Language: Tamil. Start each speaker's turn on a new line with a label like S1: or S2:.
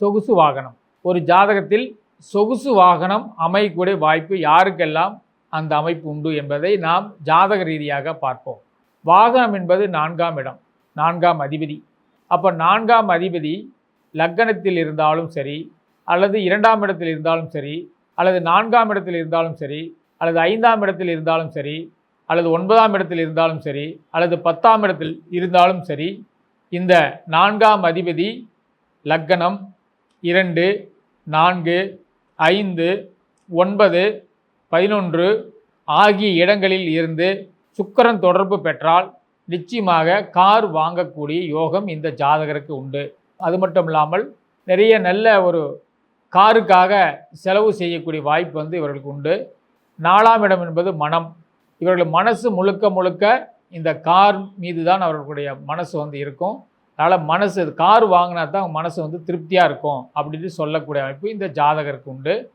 S1: சொகுசு வாகனம். ஒரு ஜாதகத்தில் சொகுசு வாகனம் அமையக்கூடிய வாய்ப்பு யாருக்கெல்லாம் அந்த அமைப்பு உண்டு என்பதை நாம் ஜாதக ரீதியாக பார்ப்போம். வாகனம் என்பது 4ஆம் இடம், 4ஆம் அதிபதி. அப்போ 4ஆம் அதிபதி லக்னத்தில் இருந்தாலும் சரி, அல்லது 2ஆம் இடத்தில் இருந்தாலும் சரி, அல்லது 4ஆம் இடத்தில் இருந்தாலும் சரி, அல்லது 5ஆம் இடத்தில் இருந்தாலும் சரி, அல்லது 9ஆம் இடத்தில் இருந்தாலும் சரி, அல்லது 10ஆம் இடத்தில் இருந்தாலும் சரி, இந்த 4ஆம் அதிபதி லக்னம் 2, 4, 5, 9, 11 ஆகிய இடங்களில் இருந்து சுக்கிரன் தொடர்பு பெற்றால் நிச்சயமாக கார் வாங்கக்கூடிய யோகம் இந்த ஜாதகருக்கு உண்டு. அது மட்டும் இல்லாமல் நிறைய நல்ல ஒரு காருக்காக செலவு செய்யக்கூடிய வாய்ப்பு இவர்களுக்கு உண்டு. 4ஆம் இடம் என்பது மனம். இவர்கள் மனசு முழுக்க முழுக்க இந்த கார் மீது தான் அவர்களுடைய மனசு இருக்கும். அதனால் மனசு கார் வாங்கினா தான் மனசு திருப்தியாக இருக்கும் அப்படின்னு சொல்லக்கூடிய அமைப்பு இந்த ஜாதகருக்கு உண்டு.